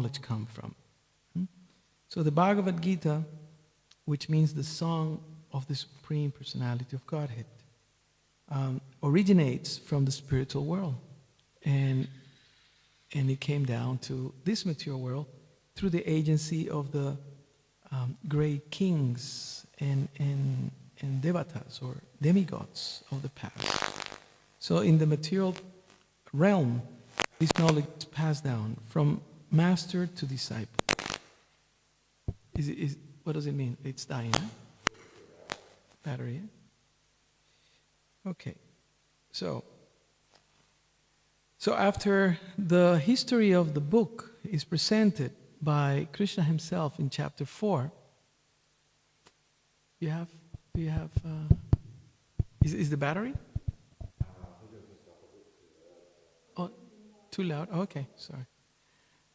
knowledge come from? So the Bhagavad-gita, which means the song of the Supreme Personality of Godhead, originates from the spiritual world. And it came down to this material world through the agency of the great kings and devatas or demigods of the past. So in the material realm, this knowledge is passed down from master to disciple. What does it mean? It's dying. Battery. Okay. So after the history of the book is presented by Krishna himself in chapter 4, is the battery? Oh, too loud? Okay, sorry.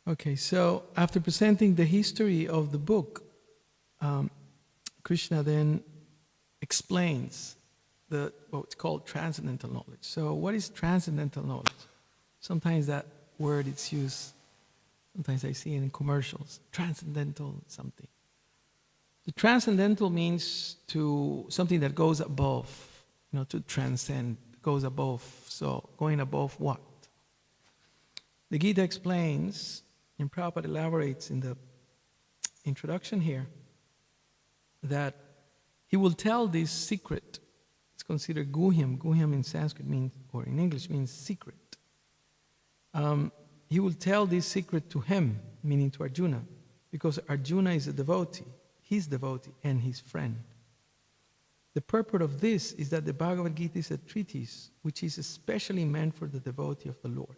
Okay, so after presenting the history of the book, Krishna then explains what's called transcendental knowledge. So what is transcendental knowledge? Sometimes that word is used, sometimes I see it in commercials, transcendental something. The transcendental means to something that goes above, to transcend, goes above. So going above what? The Gita explains, and Prabhupada elaborates in the introduction here, that he will tell this secret. It's considered guhyam. Guhyam in Sanskrit means, or in English means secret. He will tell this secret to him, meaning to Arjuna, because Arjuna is a devotee, his devotee and his friend. The purport of this is that the Bhagavad-gita is a treatise which is especially meant for the devotee of the Lord.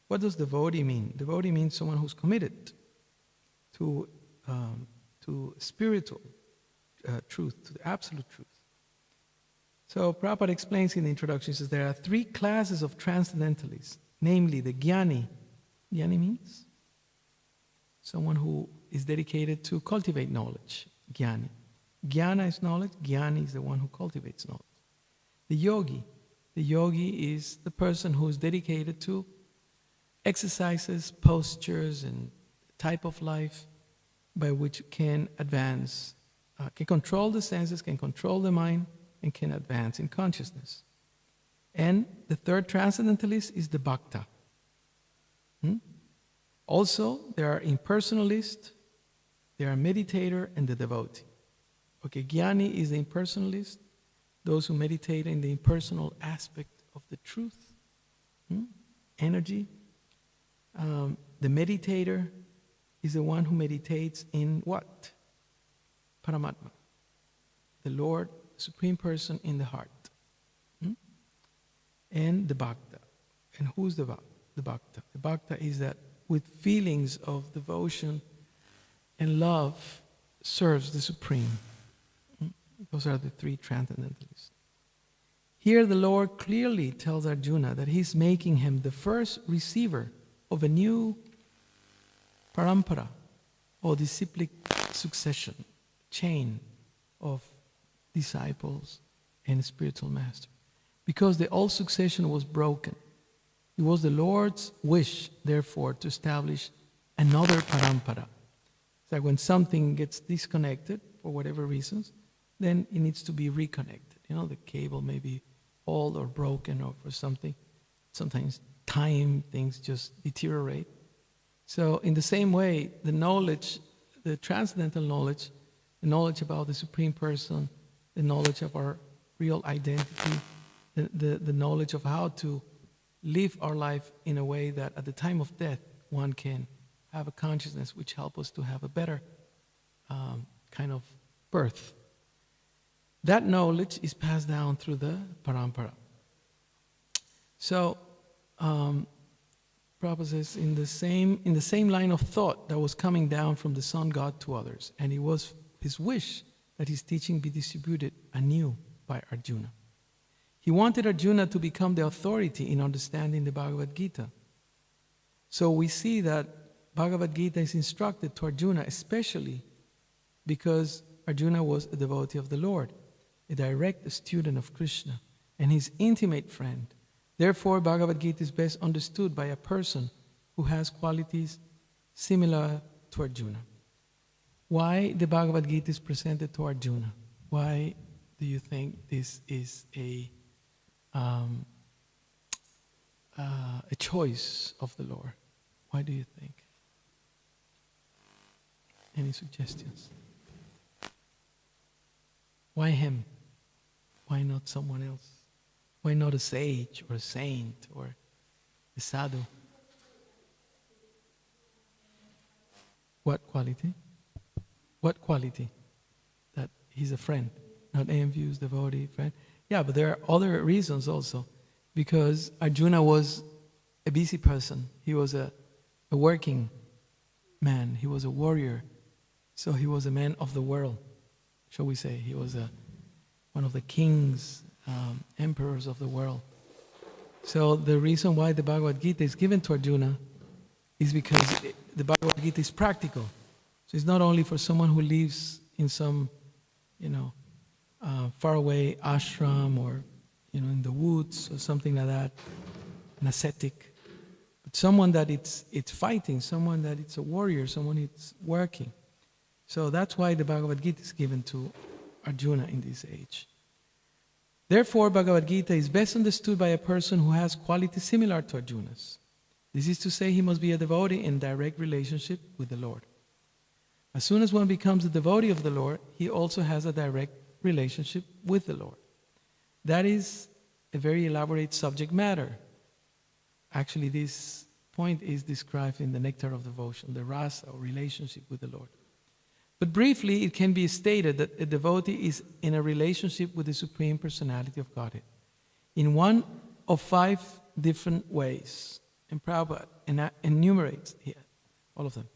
What does devotee mean? Devotee means someone who's committed to spiritual truth, to the absolute truth. So Prabhupada explains in the introduction, he says there are 3 classes of transcendentalists, namely the jnani. Jnani means someone who is dedicated to cultivate knowledge. Jnani. Jnana is knowledge, jnani is the one who cultivates knowledge. The yogi. The yogi is the person who is dedicated to exercises, postures, and type of life by which can advance, can control the senses, can control the mind, and can advance in consciousness. And the third transcendentalist is the bhakta. Also, there are impersonalists, there are meditator, and the devotee. Okay, jnani is the impersonalist, those who meditate in the impersonal aspect of the truth, energy. The meditator is the one who meditates in what? Paramatma, the Lord, Supreme Person in the heart. And the bhakta. And who's the bhakta? The bhakta is that with feelings of devotion and love serves the Supreme. Those are the 3 transcendentalists. Here the Lord clearly tells Arjuna that he's making him the first receiver of a new parampara, or disciplic succession, chain of disciples and spiritual master. Because the old succession was broken. It was the Lord's wish, therefore, to establish another parampara. It's like when something gets disconnected for whatever reasons, then it needs to be reconnected. The cable may be old or broken or for something. Sometimes time, things just deteriorate. So in the same way, the knowledge, the transcendental knowledge, the knowledge about the Supreme Person, the knowledge of our real identity, the knowledge of how to live our life in a way that at the time of death, one can have a consciousness which helps us to have a better kind of birth. That knowledge is passed down through the parampara. So, Prabhupada says, in the same line of thought that was coming down from the Sun God to others, and it was his wish that his teaching be distributed anew by Arjuna. He wanted Arjuna to become the authority in understanding the Bhagavad-gita. So we see that Bhagavad-gita is instructed to Arjuna, especially because Arjuna was a devotee of the Lord, a direct student of Krishna, and his intimate friend. Therefore, Bhagavad-gita is best understood by a person who has qualities similar to Arjuna. Why the Bhagavad-gita is presented to Arjuna? Why do you think this is a choice of the Lord? Why do you think? Any suggestions? Why him? Why not someone else? Why not a sage or a saint or a sadhu? What quality? What quality? That he's a friend, not envious, devotee, friend. Yeah, but there are other reasons also. Because Arjuna was a busy person. He was a working man. He was a warrior. So he was a man of the world, shall we say. He was one of the kings, emperors of the world. So the reason why the Bhagavad-gita is given to Arjuna is because the Bhagavad-gita is practical. So it's not only for someone who lives in some, faraway ashram or, in the woods or something like that, an ascetic. But someone that it's fighting, someone that it's a warrior, someone it's working. So that's why the Bhagavad-gita is given to Arjuna in this age. Therefore, Bhagavad-gita is best understood by a person who has qualities similar to Arjuna's. This is to say, he must be a devotee in direct relationship with the Lord. As soon as one becomes a devotee of the Lord, he also has a direct relationship with the Lord. That is a very elaborate subject matter. Actually, this point is described in the Nectar of Devotion, the rasa, or relationship with the Lord. But briefly, it can be stated that a devotee is in a relationship with the Supreme Personality of Godhead in one of 5 different ways. And Prabhupada enumerates here all of them.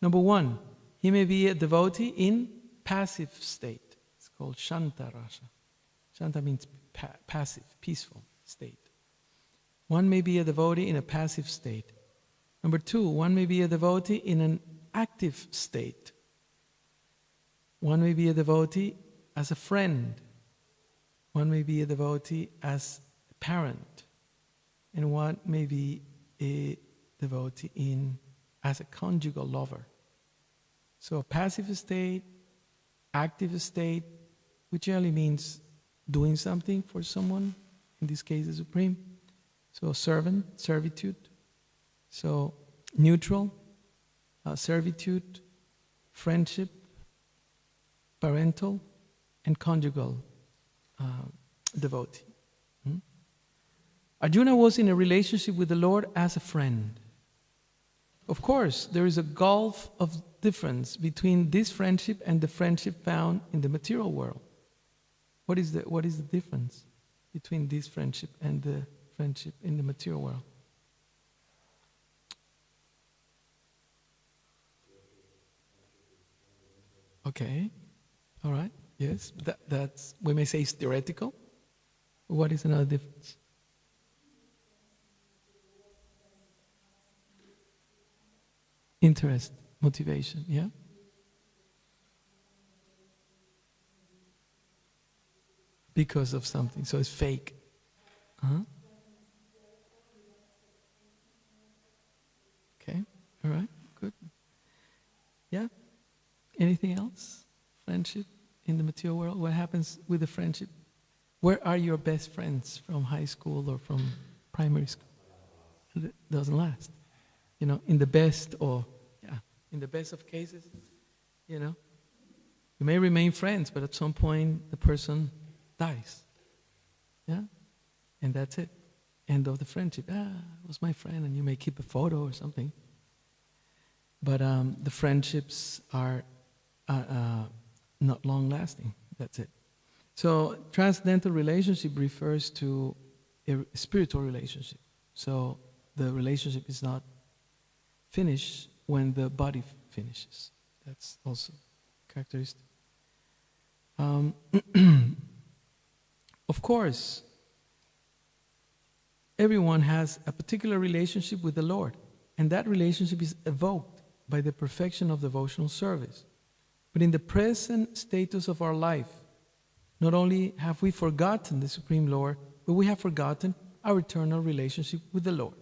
Number 1, he may be a devotee in passive state. It's called Shanta Rasa. Shanta means passive, peaceful state. One may be a devotee in a passive state. Number 2, one may be a devotee in an active state. One may be a devotee as a friend. One may be a devotee as a parent. And one may be a devotee as a conjugal lover. So a passive state, active state, which generally means doing something for someone, in this case the Supreme. So servant, servitude. So neutral, servitude, friendship, parental, and conjugal devotee. Arjuna was in a relationship with the Lord as a friend. Of course, there is a gulf of difference between this friendship and the friendship found in the material world. What is the difference between this friendship and the friendship in the material world? Okay. All right. Yes. That's, we may say, it's theoretical. What is another difference? Interest, motivation, yeah? Because of something, so it's fake. Uh-huh. Okay, all right, good. Yeah? Anything else? Friendship in the material world? What happens with the friendship? Where are your best friends from high school or from primary school? It doesn't last. In the best of cases, you may remain friends, but at some point the person dies. Yeah? And that's it. End of the friendship. It was my friend, and you may keep a photo or something. But the friendships are not long lasting. That's it. So transcendental relationship refers to a spiritual relationship. So the relationship is not finished when the body finishes. That's also characteristic. Of course, everyone has a particular relationship with the Lord, and that relationship is evoked by the perfection of devotional service. But in the present status of our life, not only have we forgotten the Supreme Lord, but we have forgotten our eternal relationship with the Lord.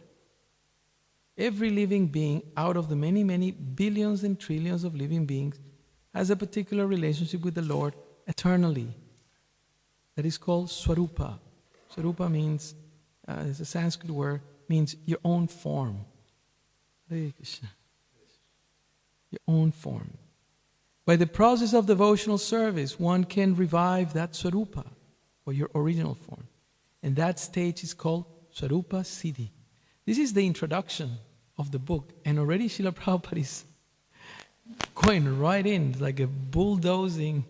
Every living being out of the many, many billions and trillions of living beings has a particular relationship with the Lord eternally. That is called Swarupa. Swarupa means, it's a Sanskrit word, means your own form. Hare Krishna. Your own form. By the process of devotional service, one can revive that Swarupa, or your original form. And that stage is called Swarupa Siddhi. This is the introduction of the book, and already Srila Prabhupada is going right in, like a bulldozing,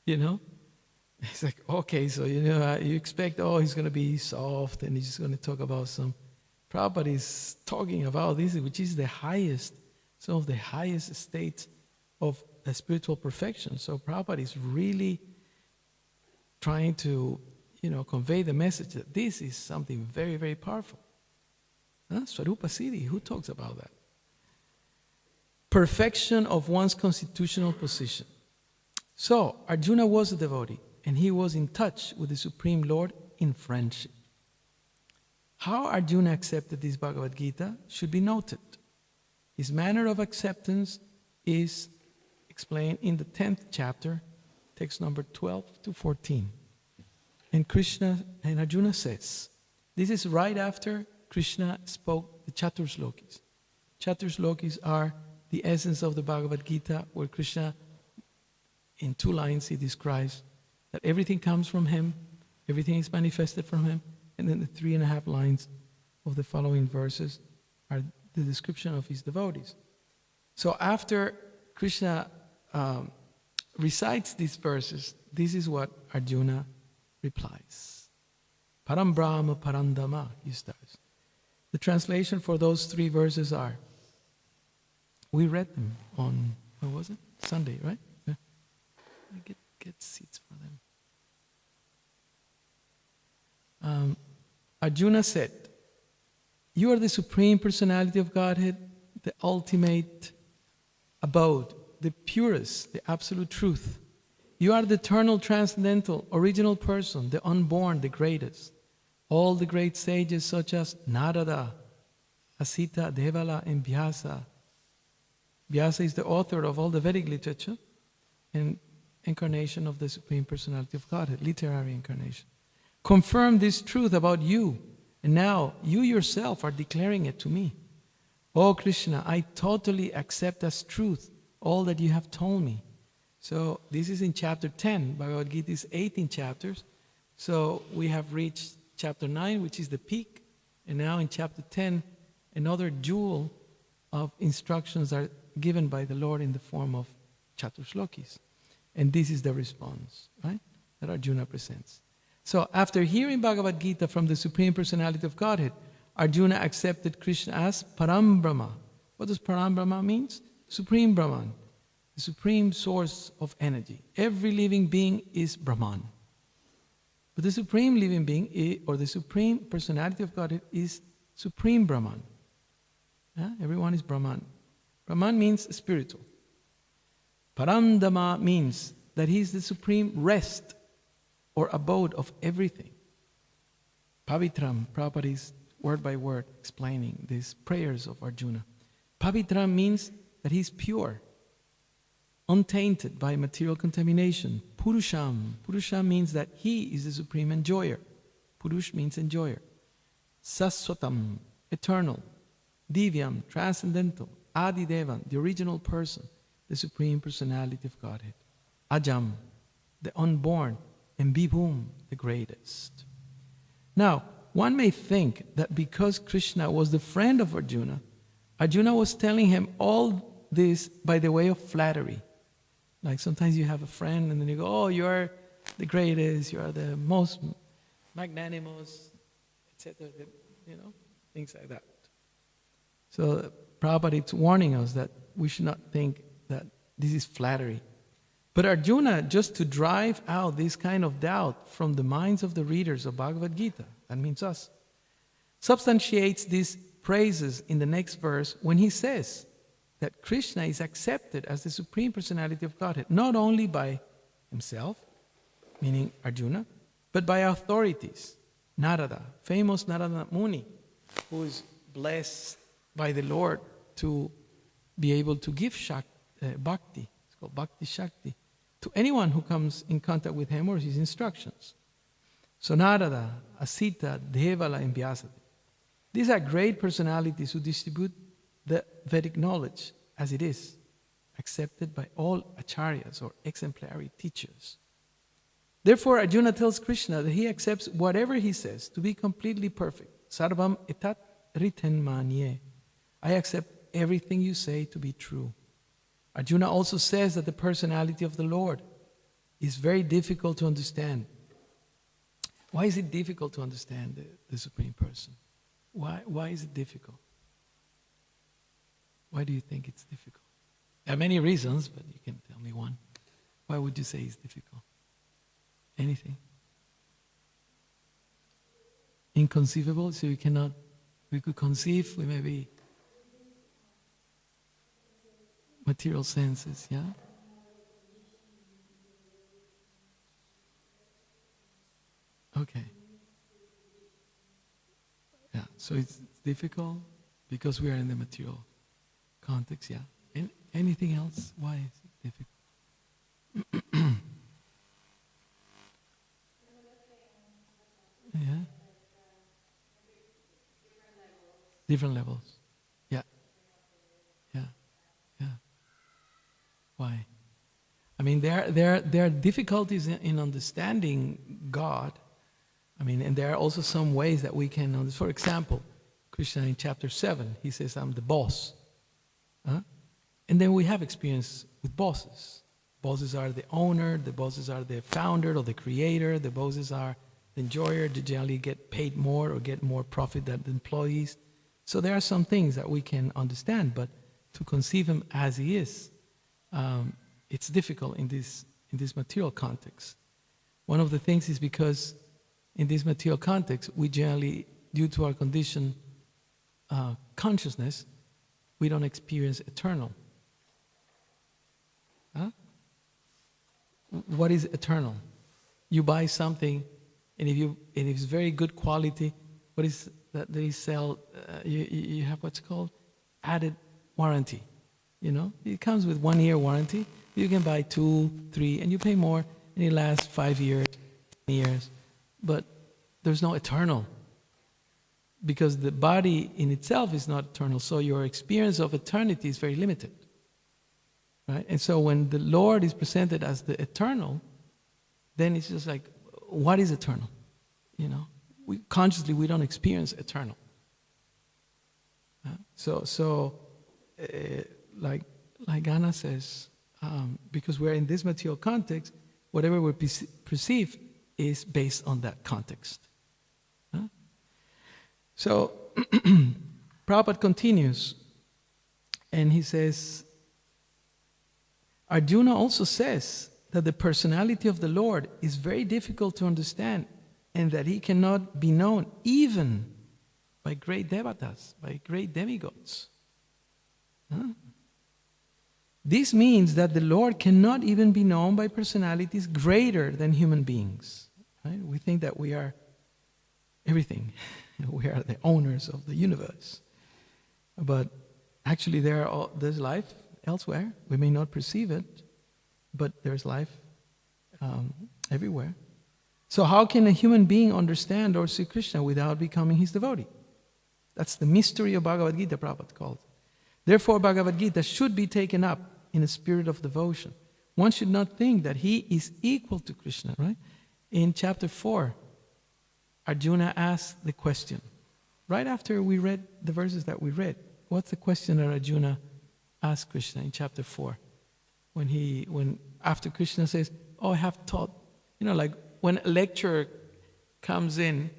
It's like, okay, so you expect, he's going to be soft and he's just going to talk about some. Prabhupada is talking about this, which is some of the highest states of spiritual perfection. So Prabhupada is really trying to, convey the message that this is something very, very powerful. Swarupa Siddhi, who talks about that? Perfection of one's constitutional position. So, Arjuna was a devotee, and he was in touch with the Supreme Lord in friendship. How Arjuna accepted this Bhagavad-gita should be noted. His manner of acceptance is explained in the 10th chapter, text number 12 to 14. And Arjuna says, this is right after Krishna spoke the Chaturslokis. Chaturslokis are the essence of the Bhagavad-gita, where Krishna, in 2 lines, he describes that everything comes from him, everything is manifested from him, and then the 3.5 lines of the following verses are the description of his devotees. So after Krishna recites these verses, this is what Arjuna replies. Param Brahma Parandama, he starts. The translation for those 3 verses are, we read them on, what was it? Sunday, right? Yeah. Get seats for them. Arjuna said, you are the Supreme Personality of Godhead, the ultimate abode, the purest, the absolute truth. You are the eternal, transcendental, original person, the unborn, the greatest. All the great sages such as Narada, Asita, Devala, and Vyasa. Vyasa is the author of all the Vedic literature and incarnation of the Supreme Personality of Godhead, literary incarnation. Confirm this truth about you, and now you yourself are declaring it to me. Oh Krishna, I totally accept as truth all that you have told me. So this is in chapter 10. Bhagavad-gita is 18 chapters. So we have reached chapter 9, which is the peak. And now in chapter 10, another jewel of instructions are given by the Lord in the form of Chaturslokis. And this is the response, right, that Arjuna presents. So after hearing Bhagavad-gita from the Supreme Personality of Godhead, Arjuna accepted Krishna as Param Brahma. What does Param Brahma mean? Supreme Brahman, the supreme source of energy. Every living being is Brahman. But the supreme living being, or the Supreme Personality of Godhead, is Supreme Brahman. Everyone is Brahman. Brahman means spiritual. Parandama means that he is the supreme rest or abode of everything. Pavitram, Prabhupada is word by word explaining these prayers of Arjuna. Pavitram means that he is pure, untainted by material contamination. Purusham, Purusham means that he is the supreme enjoyer. Purush means enjoyer. Saswatam, eternal. Divyam, transcendental. Adidevan, the original person, the Supreme Personality of Godhead. Ajam, the unborn. And Vibhum, the greatest. Now, one may think that because Krishna was the friend of Arjuna, Arjuna was telling him all this by the way of flattery. Like sometimes you have a friend and then you go, oh, you're the greatest, you are the most magnanimous, etc., things like that. So Prabhupada is warning us that we should not think that this is flattery. But Arjuna, just to drive out this kind of doubt from the minds of the readers of Bhagavad-gita, that means us, substantiates these praises in the next verse when he says that Krishna is accepted as the Supreme Personality of Godhead, not only by himself, meaning Arjuna, but by authorities. Narada, famous Narada Muni, who is blessed by the Lord to be able to give bhakti, it's called bhakti shakti, to anyone who comes in contact with him or his instructions. So Narada, Asita, Devala, and Vyasa. These are great personalities who distribute the Vedic knowledge as it is, accepted by all acharyas or exemplary teachers. Therefore, Arjuna tells Krishna that he accepts whatever he says to be completely perfect. Sarvam etat riten manye. I accept everything you say to be true. Arjuna also says that the personality of the Lord is very difficult to understand. Why is it difficult to understand the Supreme Person? Why is it difficult? Why do you think it's difficult? There are many reasons, but you can tell me one. Why would you say it's difficult? Anything? Inconceivable, so we could conceive, we may be material senses, yeah? Okay. Yeah, so it's difficult because we are in the material context, yeah. Anything else? Why is it difficult? Yeah. Different levels. Yeah. Yeah. Yeah. Why? I mean, there are difficulties in understanding God. I mean, and there are also some ways that we can understand. For example, Krishna in chapter 7, he says, I'm the boss. Huh? And then we have experience with bosses. Bosses are the owner, the bosses are the founder or the creator, the bosses are the enjoyer, they generally get paid more or get more profit than the employees. So there are some things that we can understand, but to conceive him as he is, it's difficult in this material context. One of the things is because in this material context, we generally, due to our condition consciousness, we don't experience eternal. Huh? What is eternal? You buy something, and if it's very good quality, what is that they sell? You have what's called added warranty. You know, it comes with 1 year warranty. You can buy 2, 3, and you pay more, and it lasts 5 years, 10 years. But there's no eternal, because the body in itself is not eternal. So your experience of eternity is very limited, right? And so when the Lord is presented as the eternal, then it's just like, what is eternal? You know, consciously we don't experience eternal. Like Anna says, because we're in this material context, whatever we perceive is based on that context. Huh? So Prabhupada continues, and he says, Arjuna also says that the personality of the Lord is very difficult to understand, and that he cannot be known even by great devatas, by great demigods. Huh? This means that the Lord cannot even be known by personalities greater than human beings. Right? We think that we are everything. We are the owners of the universe. But actually there's life elsewhere. We may not perceive it, but there's life everywhere. So how can a human being understand Lord Sri Krishna without becoming his devotee? That's the mystery of Bhagavad-gita, Prabhupada called. Therefore, Bhagavad-gita should be taken up in a spirit of devotion. One should not think that he is equal to Krishna, right? In chapter 4, Arjuna asked the question. Right after we read the verses that we read, what's the question that Arjuna asked Krishna in chapter 4? When after Krishna says, oh, I have taught, like when a lecturer comes in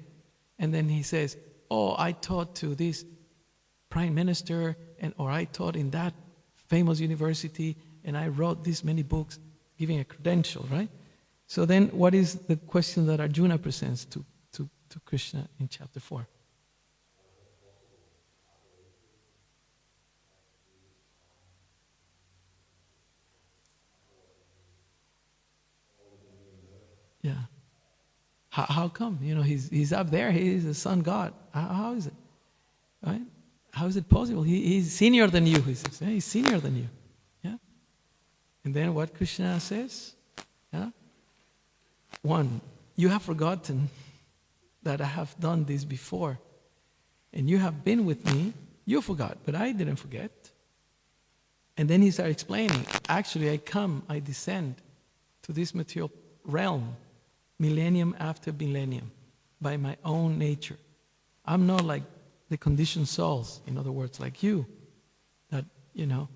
and then he says, oh, I taught to this prime minister, or I taught in that famous university, and I wrote this many books, giving a credential, right? So then what is the question that Arjuna presents to Krishna in chapter 4? Yeah. How come? He's up there, he is the sun god. How is it? Right? how is it possible? He's senior than you, he says. Yeah, he's senior than you. Yeah? And then what Krishna says? Yeah? One, you have forgotten that I have done this before. And you have been with me. You forgot, but I didn't forget. And then he started explaining, actually I descend to this material realm, millennium after millennium, by my own nature. I'm not like the conditioned souls, in other words, like you, that, the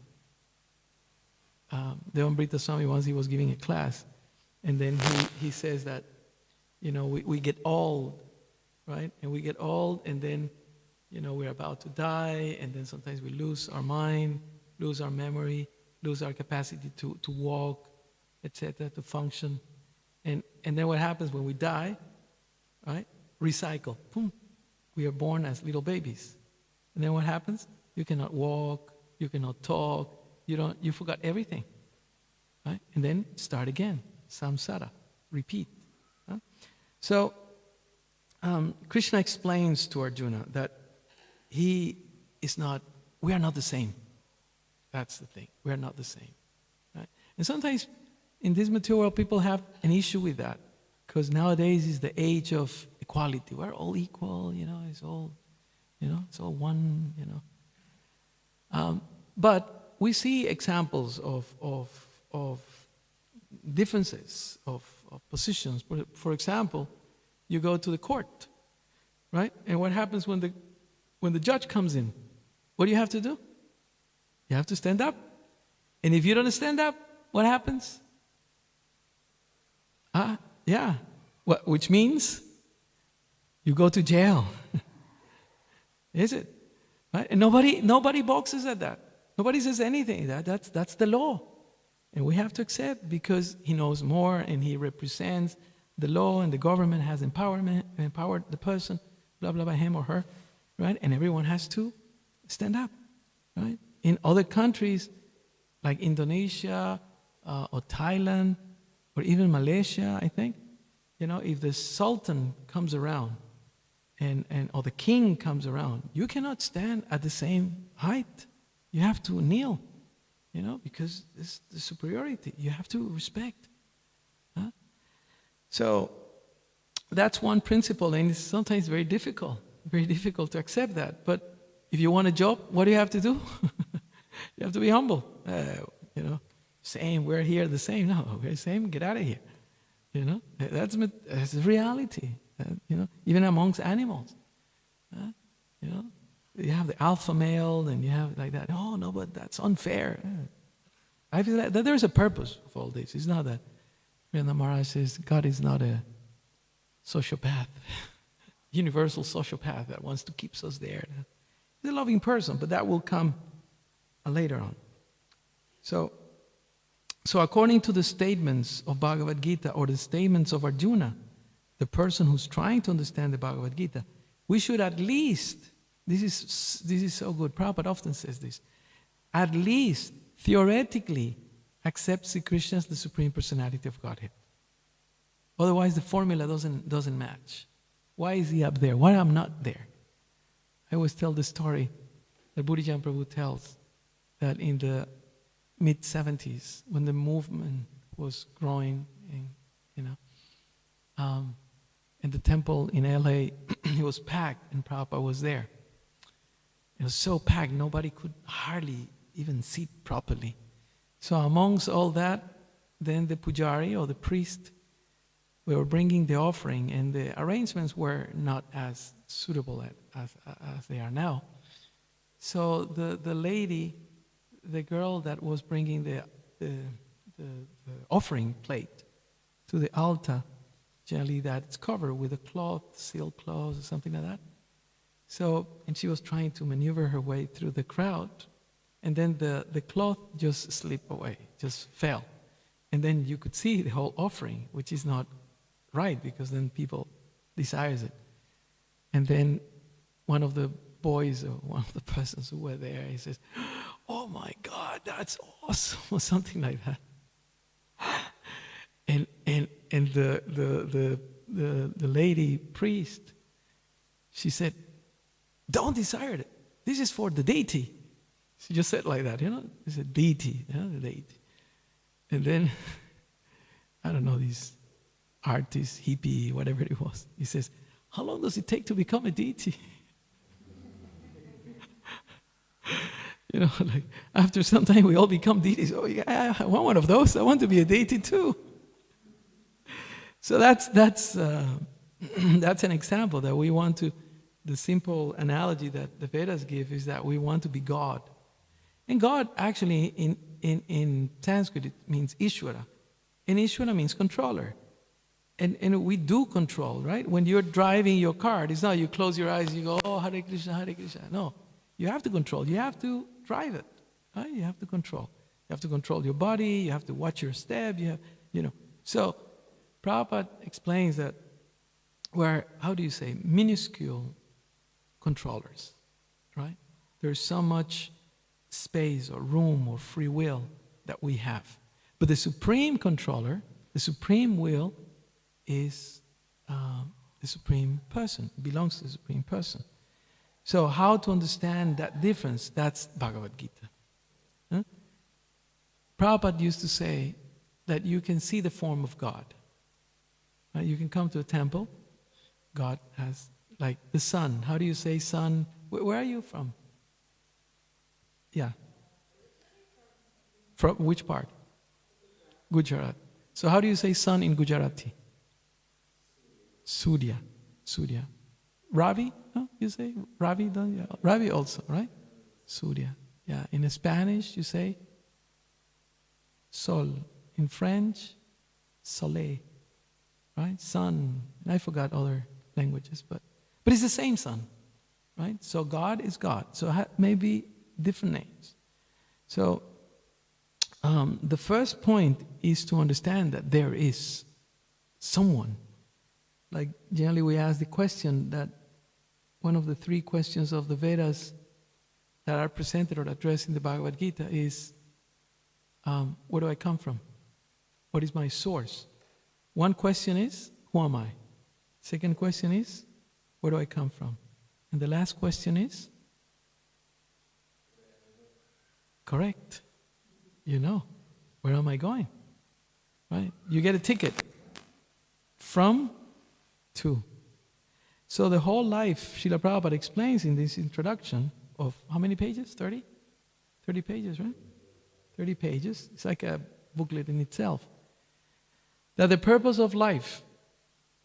Amrita Swami, once he was giving a class, and then he says that, we get old, right? And we get old, and then, we're about to die, and then sometimes we lose our mind, lose our memory, lose our capacity to walk, etc., to function. And then what happens when we die, right? Recycle. Boom. We are born as little babies. And then what happens? You cannot walk, you cannot talk, you forgot everything. Right? And then start again. Samsara. Repeat. Huh? So Krishna explains to Arjuna that we are not the same. That's the thing. We are not the same. Right? And sometimes in this material world, people have an issue with that, because nowadays is the age of equality. We're all equal, it's all, it's all one, But we see examples of differences of positions. For example, you go to the court, right? And what happens when the judge comes in? What do you have to do? You have to stand up. And if you don't stand up, what happens? Yeah. Which means you go to jail. Is it? Right? And nobody boxes at that. Nobody says anything. That's the law. And we have to accept, because he knows more and he represents the law, and the government has empowered the person, blah, blah, blah, him or her, right? And everyone has to stand up, right? In other countries, like Indonesia or Thailand or even Malaysia, I think, if the Sultan comes around or the king comes around, you cannot stand at the same height. You have to kneel, because it's the superiority. You have to respect. Huh? So that's one principle, and it's sometimes very difficult to accept that. But if you want a job, what do you have to do? You have to be humble. Same, we're here the same. No, we're the same, get out of here. That's the reality. Even amongst animals. You have the alpha male, and you have like that. Oh, no, but that's unfair. I feel that there's a purpose of all this. It's not that Rana Maharaj says God is not a sociopath, universal sociopath that wants to keep us there. He's a loving person, but that will come later on. So according to the statements of Bhagavad-gita, or the statements of Arjuna, the person who's trying to understand the Bhagavad-gita, we should at least, this is so good, Prabhupada often says this, at least theoretically accept Sri Krishna as the Supreme Personality of Godhead. Otherwise the formula doesn't match. Why is he up there? Why I'm not there? I always tell the story that Buddhijan Prabhu tells, that in the mid-70s, when the movement was growing, and the temple in LA, it was packed, and Prabhupada was there. It was so packed, nobody could hardly even sit properly. So amongst all that, then the pujari, or the priest, we were bringing the offering, and the arrangements were not as suitable as they are now. So the lady, the girl that was bringing the offering plate to the altar, generally that's covered with a cloth, silk cloth or something like that. So, and she was trying to maneuver her way through the crowd, and then the cloth just slipped away, just fell. And then you could see the whole offering, which is not right, because then people desires it. And then one of the boys, or one of the persons who were there, he says, "Oh my God, that's awesome," or something like that. And the lady priest, she said, "Don't desire it. This is for the deity. She just said like that, It's a deity, the deity. And then, I don't know, these artists, hippie, whatever it was. He says, how long does it take to become a deity? Like after some time we all become deities. Oh yeah, I want one of those. I want to be a deity too. So that's that's an example that we want to. The simple analogy that the Vedas give is that we want to be God, and God actually in Sanskrit it means Ishvara, and Ishvara means controller, and we do control, right? When you're driving your car, it's not you close your eyes, you go, oh Hare Krishna, Hare Krishna. No. You have to control. You have to drive it. Right? You have to control. You have to control your body. You have to watch your step. So Prabhupada explains that we're, how do you say, minuscule controllers, right? There's so much space or room or free will that we have. But the supreme controller, the supreme will is the supreme person. It belongs to the supreme person. So how to understand that difference? That's Bhagavad-gita. Huh? Prabhupada used to say that you can see the form of God. Right? You can come to a temple. God has, like the sun. How do you say sun? Where are you from? Yeah. From which part? Gujarat. So how do you say sun in Gujarati? Surya. Surya. Ravi? No, you say Ravi? Yeah. Ravi also, right? Surya. Yeah. In Spanish, you say Sol. In French, Soleil. Right? Sun. I forgot other languages, but it's the same sun, right? So God is God. So maybe different names. So the first point is to understand that there is someone. Like generally we ask the question that one of the 3 questions of the Vedas that are presented or addressed in the Bhagavad-gita is, where do I come from? What is my source? One question is, who am I? Second question is, where do I come from? And the last question is, correct. Where am I going? Right? You get a ticket. From, to. So the whole life, Srila Prabhupada explains in this introduction of how many pages? 30? 30 pages, right? 30 pages. It's like a booklet in itself. That the purpose of life,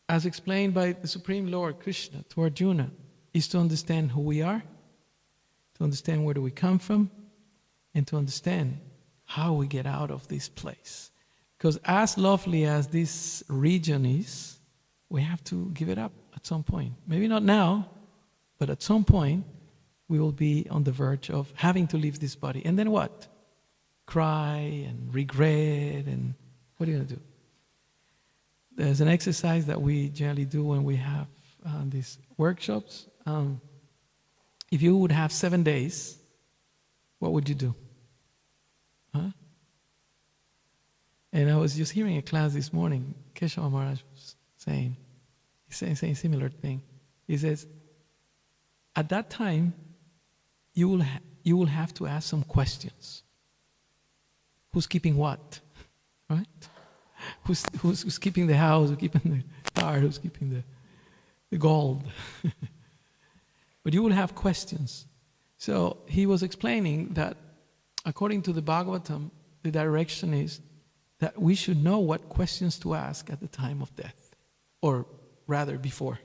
as explained by the Supreme Lord Krishna to Arjuna, is to understand who we are, to understand where do we come from, and to understand how we get out of this place. Because as lovely as this region is, we have to give it up at some point. Maybe not now, but at some point we will be on the verge of having to leave this body. And then what? Cry and regret, and what are you going to do? There's an exercise that we generally do when we have these workshops. If you would have 7 days, what would you do? Huh? And I was just hearing a class this morning. Keshav Maharaj was saying a similar thing. He says, at that time, you will have to ask some questions. Who's keeping what? Right? Who's keeping the house? Who's keeping the car? Who's keeping the gold? But you will have questions. So he was explaining that according to the Bhagavatam, the direction is that we should know what questions to ask at the time of death. Or rather before.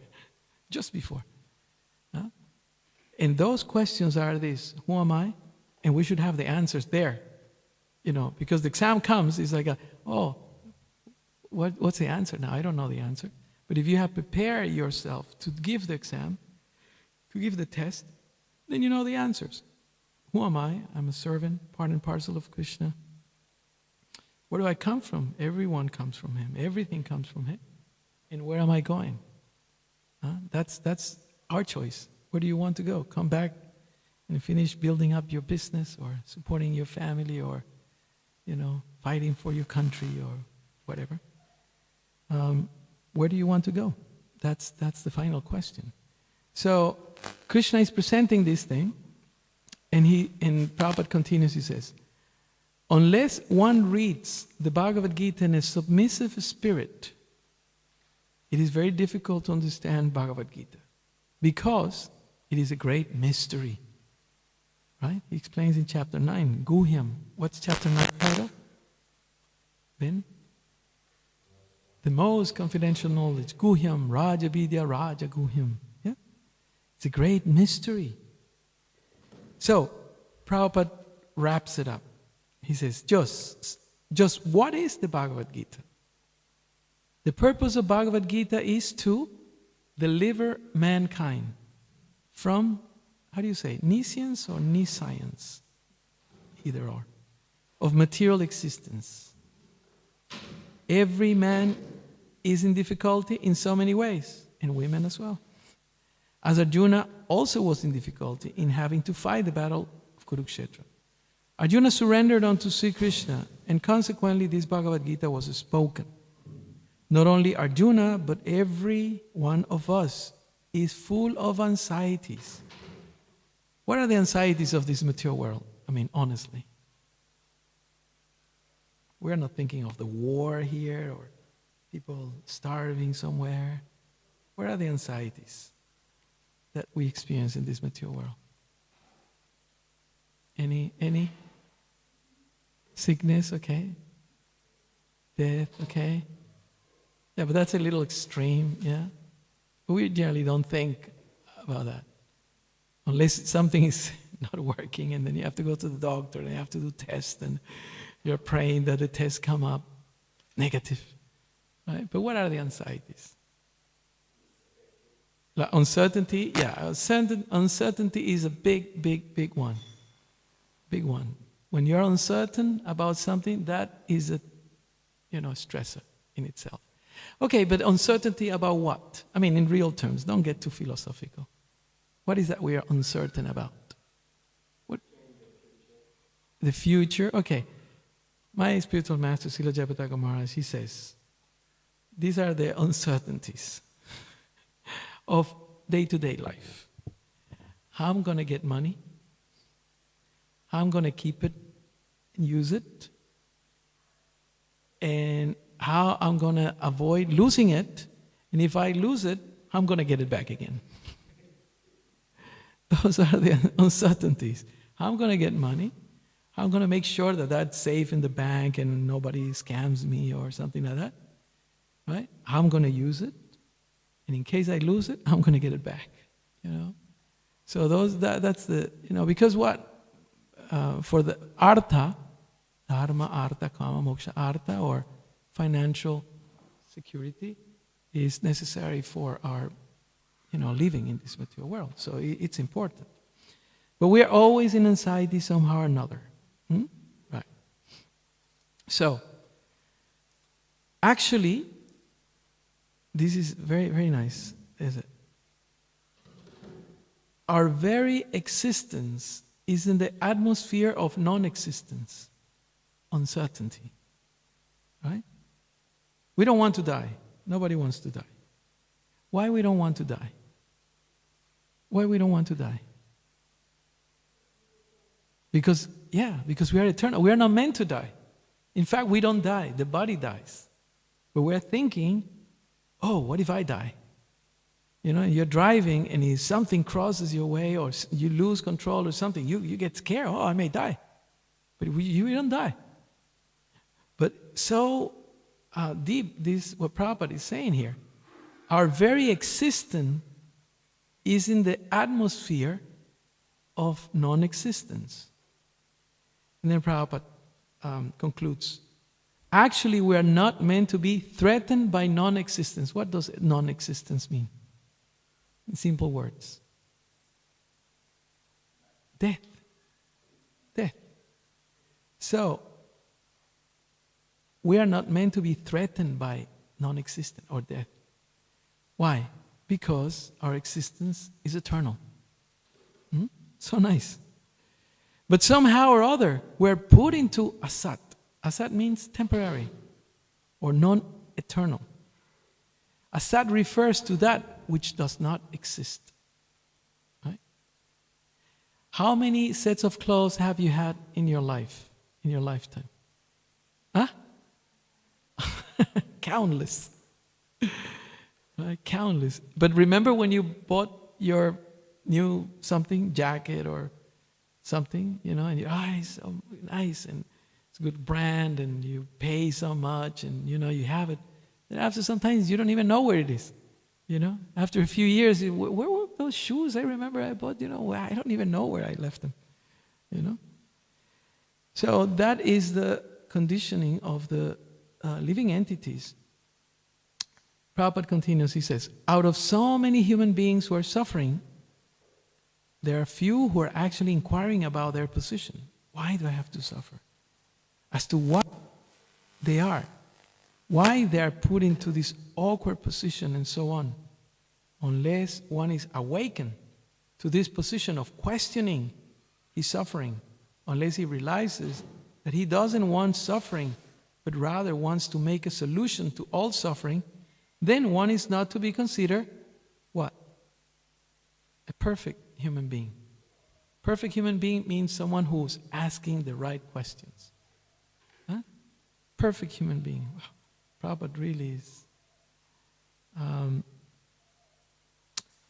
Just before. Huh? And those questions are these: who am I? And we should have the answers there. Because the exam comes, it's like, what's the answer now? I don't know the answer. But if you have prepared yourself to give the exam, to give the test, then you know the answers. Who am I? I'm a servant, part and parcel of Krishna. Where do I come from? Everyone comes from Him. Everything comes from Him. And where am I going? That's our choice. Where do you want to go? Come back and finish building up your business, or supporting your family, or fighting for your country, or whatever. Where do you want to go? That's the final question. So Krishna is presenting this thing, And Prabhupada continues, he says, unless one reads the Bhagavad-gita in a submissive spirit, it is very difficult to understand Bhagavad-gita because it is a great mystery. Right? He explains in chapter 9, Guhyam. What's chapter 9 title? Ben? The most confidential knowledge. Guhyam, Raja Vidya, Raja Guhyam. Yeah? It's a great mystery. So, Prabhupada wraps it up. He says, just what is the Bhagavad-gita? The purpose of Bhagavad-gita is to deliver mankind from, how do you say, nescience or nescience? Either or. Of material existence. Every man is in difficulty in so many ways, and women as well. As Arjuna also was in difficulty in having to fight the battle of Kurukshetra. Arjuna surrendered unto Sri Krishna, and consequently this Bhagavad-gita was spoken. Not only Arjuna, but every one of us is full of anxieties. What are the anxieties of this material world? I mean, honestly. We're not thinking of the war here or people starving somewhere. What are the anxieties that we experience in this material world? Any? Sickness, okay. Death, okay. Yeah, but that's a little extreme, yeah. But we generally don't think about that. Unless something is not working and then you have to go to the doctor and you have to do tests and you're praying that the tests come up negative. Right? But what are the anxieties? Like uncertainty, yeah, uncertainty is a big one. Big one. When you're uncertain about something, that is a stressor in itself. Okay, but uncertainty about what? I mean, in real terms, don't get too philosophical. What is that we are uncertain about? What? The future? Okay. My spiritual master, Srila Jayapataka Maharaj, he says, these are the uncertainties of day-to-day life. How I'm going to get money, how I'm going to keep it and use it, and how I'm going to avoid losing it, and if I lose it, how I'm going to get it back again. Those are the uncertainties. How I'm going to get money, how I'm going to make sure that that's safe in the bank and nobody scams me or something like that. Right? How I'm going to use it, and in case I lose it, how I'm going to get it back. So that's the because what for the artha, dharma, artha, kama, moksha, artha, or financial security is necessary for our living in this material world. So it's important. But we are always in anxiety somehow or another. Right. So, actually, this is very, very nice, is it? Our very existence is in the atmosphere of non-existence, uncertainty. Right? We don't want to die. Nobody wants to die. Why we don't want to die? Why we don't want to die? Because we are eternal. We are not meant to die. In fact, we don't die. The body dies. But we're thinking, oh, what if I die? You're driving and if something crosses your way or you lose control or something, you get scared. Oh, I may die. But you don't die. But so deep, this what Prabhupada is saying here. Our very existence is in the atmosphere of non-existence. And then Prabhupada concludes, actually we are not meant to be threatened by non-existence. What does non-existence mean? In simple words. Death. Death. So, we are not meant to be threatened by non-existence or death. Why? Because our existence is eternal. So nice. But somehow or other, we're put into asat. Asat means temporary or non-eternal. Asat refers to that which does not exist. Right? How many sets of clothes have you had in your life, in your lifetime? Huh? Countless. Right? Countless. But remember when you bought your new something, jacket or something, and your eyes so nice and it's a good brand and you pay so much and you have it. Then after sometimes you don't even know where it is. After a few years, where were those shoes I remember I bought? I don't even know where I left them. So that is the conditioning of the living entities. Prabhupada continues, he says, out of so many human beings who are suffering, there are few who are actually inquiring about their position. Why do I have to suffer? As to what they are. Why they are put into this awkward position and so on. Unless one is awakened to this position of questioning his suffering. Unless he realizes that he doesn't want suffering, but rather wants to make a solution to all suffering, then one is not to be considered what? A perfect human being. Perfect human being means someone who's asking the right questions. Huh? Perfect human being. Wow. Prabhupada really is.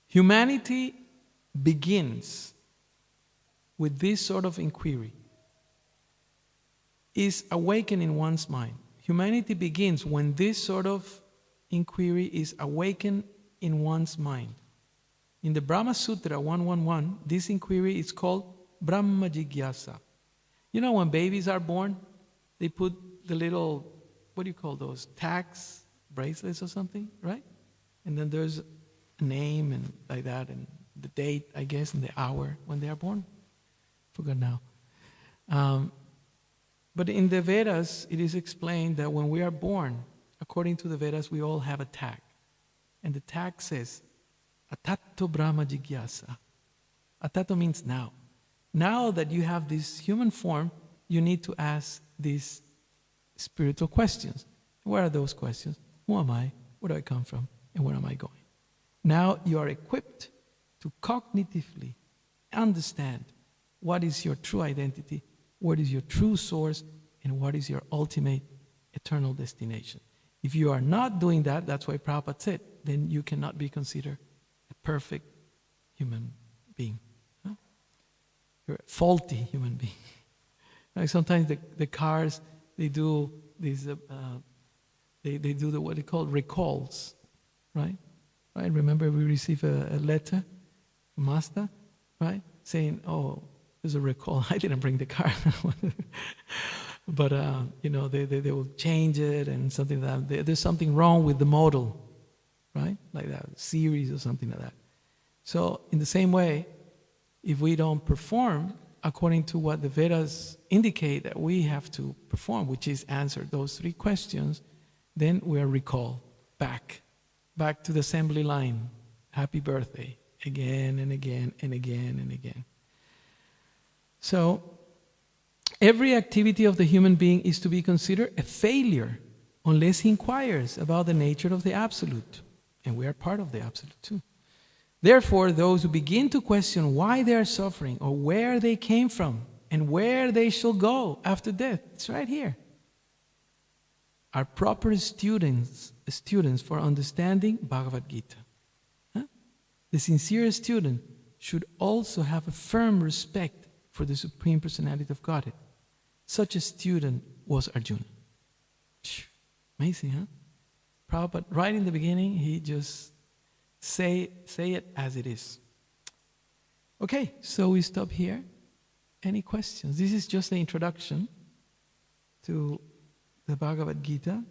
Humanity begins with this sort of inquiry. Is awakened in one's mind. Humanity begins when this sort of inquiry is awakened in one's mind. In the Brahma Sutra 111, this inquiry is called Brahma Jigyasa. When babies are born, they put the little, what do you call those, tags, bracelets or something, right? And then there's a name and like that, and the date, I guess, and the hour when they are born. Forgot now. But in the Vedas, it is explained that when we are born, according to the Vedas, we all have a tag. And the tag says, Atato Brahma Jigyasa. Atato means now. Now that you have this human form, you need to ask these spiritual questions. What are those questions? Who am I? Where do I come from? And where am I going? Now you are equipped to cognitively understand what is your true identity, what is your true source, and what is your ultimate eternal destination. If you are not doing that, that's why Prabhupada said, then you cannot be considered a perfect human being. Huh? You're a faulty human being. Like sometimes the cars, they do these, they do what they call recalls, right? Right? Remember we received a letter from Master, right? Saying, oh, there's a recall. I didn't bring the car. But, they will change it and something like that. There's something wrong with the model, right? Like that, series or something like that. So in the same way, if we don't perform according to what the Vedas indicate that we have to perform, which is answer those 3 questions, then we are recalled back to the assembly line. Happy birthday, again and again and again and again. So, every activity of the human being is to be considered a failure unless he inquires about the nature of the Absolute. And we are part of the Absolute too. Therefore, those who begin to question why they are suffering or where they came from and where they shall go after death, it's right here, are proper students for understanding Bhagavad-gita. Huh? The sincere student should also have a firm respect for the Supreme Personality of Godhead. Such a student was Arjuna. Amazing, huh? Prabhupada, right in the beginning, he just say it as it is. Okay, so we stop here. Any questions? This is just the introduction to the Bhagavad-gita.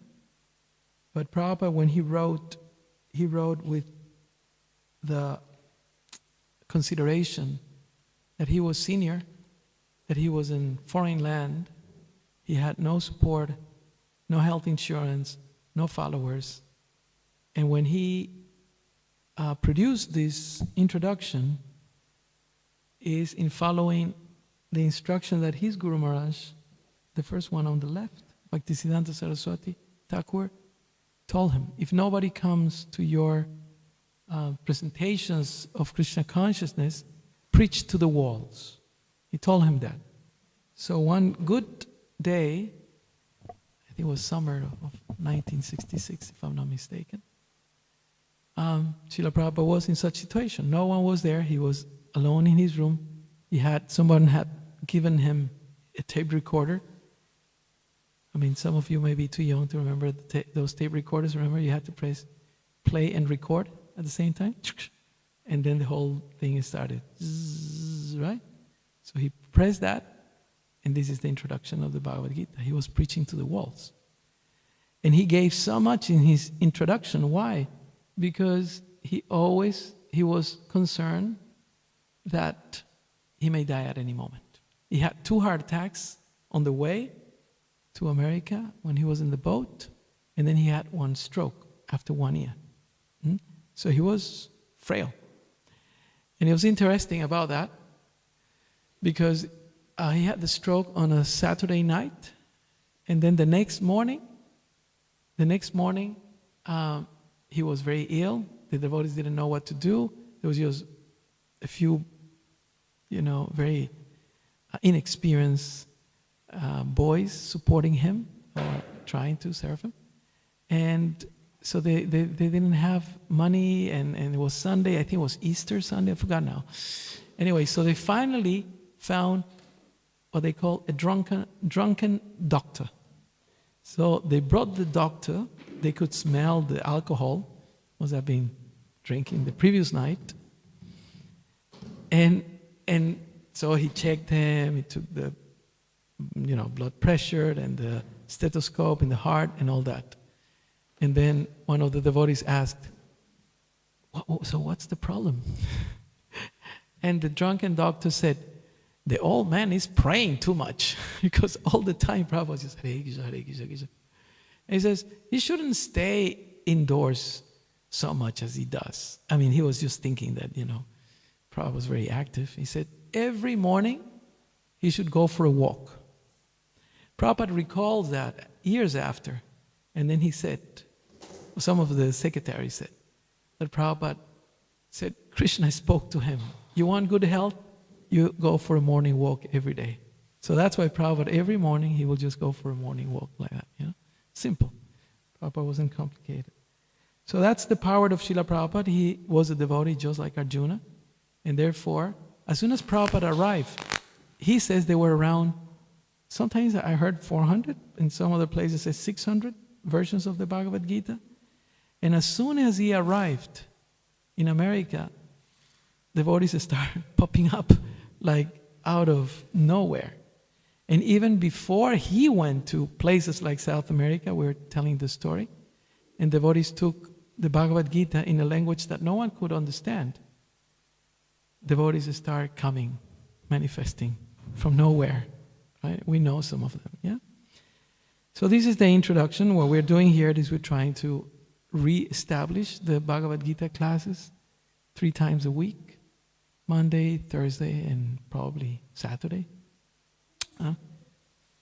But Prabhupada, when he wrote with the consideration that he was senior, that he was in foreign land, he had no support, no health insurance, no followers. And when he produced this introduction, is in following the instruction that his Guru Maharaj, the first one on the left, Bhaktisiddhanta Saraswati Thakur, told him, if nobody comes to your presentations of Krishna consciousness, preach to the walls. He told him that. So one good day, I think it was summer of 1966, if I'm not mistaken, Srila Prabhupada was in such situation. No one was there. He was alone in his room. Someone had given him a tape recorder. I mean, some of you may be too young to remember those tape recorders. Remember, you had to press play and record at the same time? And then the whole thing started, right? So he pressed that, and this is the introduction of the Bhagavad-gita. He was preaching to the walls. And he gave so much in his introduction. Why? Because he was concerned that he may die at any moment. He had 2 heart attacks on the way to America when he was in the boat, and then he had 1 stroke after 1 year. So he was frail. And it was interesting about that because he had the stroke on a Saturday night, and then the next morning, he was very ill. The devotees didn't know what to do. There was just a few, very inexperienced boys supporting him or trying to serve him. And so they didn't have money, and it was Sunday. I think it was Easter Sunday. I forgot now. Anyway, so they finally found what they call a drunken doctor. So they brought the doctor. They could smell the alcohol. Must have been drinking the previous night. And so he checked him. He took the blood pressure and the stethoscope in the heart and all that. And then one of the devotees asked, so what's the problem? And the drunken doctor said, the old man is praying too much. Because all the time Prabhupada just Hare Krishna, Hare Krishna, Krishna. And he says, he shouldn't stay indoors so much as he does. I mean, he was just thinking that, Prabhupada was very active. He said, every morning he should go for a walk. Prabhupada recalls that years after. And then he said, some of the secretaries said, that Prabhupada said, Krishna spoke to him. You want good health? You go for a morning walk every day. So that's why Prabhupada, every morning, he will just go for a morning walk like that. Simple. Prabhupada wasn't complicated. So that's the power of Srila Prabhupada. He was a devotee just like Arjuna. And therefore, as soon as Prabhupada arrived, he says they were around, sometimes I heard 400, in some other places it says 600 versions of the Bhagavad-gita. And as soon as he arrived in America, devotees started popping up like out of nowhere. And even before he went to places like South America, we were telling the story, and devotees took the Bhagavad-gita in a language that no one could understand. Devotees start coming, manifesting from nowhere. Right? We know some of them, yeah? So this is the introduction. What we're doing here is we're trying to re-establish the Bhagavad-gita classes 3 times a week. Monday, Thursday, and probably Saturday.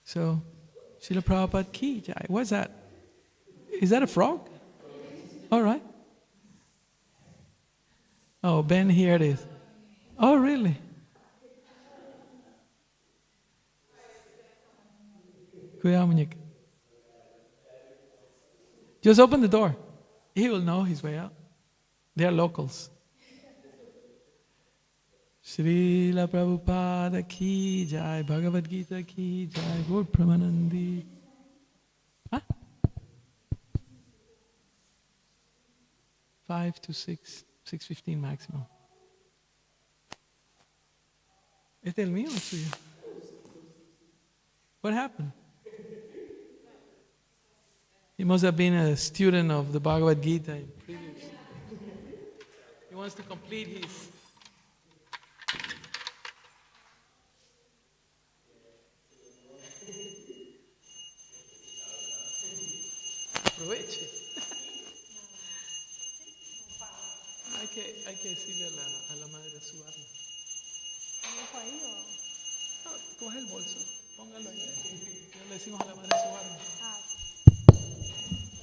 So, Srila Prabhupada ki jai. What's that? Is that a frog? All right. Oh, Ben, here it is. Oh, really? Cuidado, muñeca. Just open the door. He will know his way out. They are locals. Srila Prabhupada ki jai, Bhagavad-gita ki jai, Gaur Pramanandi. Huh? 5 to 6, 6:15 maximum. ¿Este es el mío o el suyo? What happened? He must have been a student of the Bhagavad-gita in previous. He wants to complete his. Aproveche. Hay que decirle a la madre de su alma. No, coge el bolso, póngalo ahí. Le decimos a la madre de su alma.